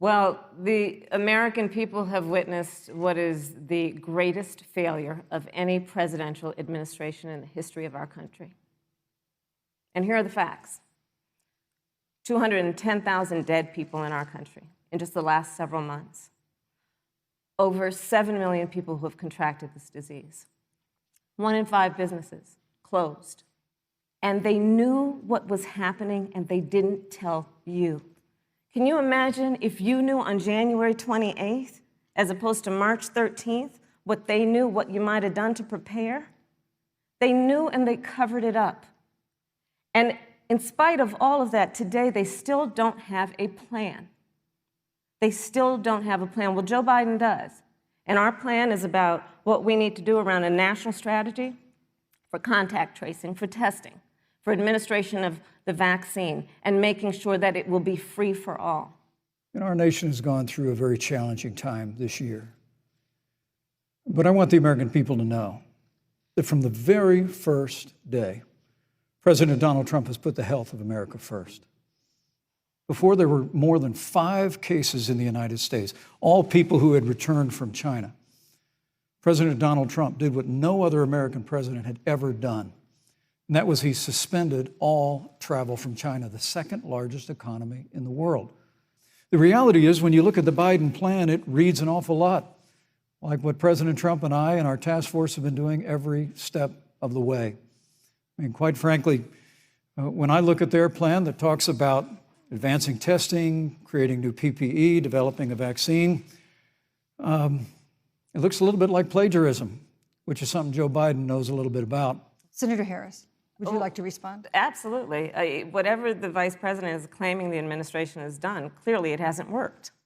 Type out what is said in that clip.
Well, the American people have witnessed what is the greatest failure of any presidential administration in the history of our country. And here are the facts. 210,000 dead people in our country in just the last several months. Over 7 million people who have contracted this disease. 1 in 5 businesses closed. And they knew what was happening and they didn't tell you. Can you imagine if you knew on January 28th, as opposed to March 13th, what they knew, what you might have done to prepare? They knew and they covered it up. And in spite of all of that, today they still don't have a plan. They still don't have a plan. Well, Joe Biden does. And our plan is about what we need to do around a national strategy for contact tracing, for testing, for administration of the vaccine, and making sure that it will be free for all. And our nation has gone through a very challenging time this year. But I want the American people to know that from the very first day, President Donald Trump has put the health of America first. Before, there were more than 5 cases in the United States, all people who had returned from China. President Donald Trump did what no other American president had ever done. And that was he suspended all travel from China, the second largest economy in the world. The reality is, when you look at the Biden plan, it reads an awful lot like what President Trump and I and our task force have been doing every step of the way. I mean, quite frankly, when I look at their plan that talks about advancing testing, creating new PPE, developing a vaccine, it looks a little bit like plagiarism, which is something Joe Biden knows a little bit about. Senator Harris, would you like to respond? Absolutely. Whatever the vice president is claiming the administration has done, clearly it hasn't worked.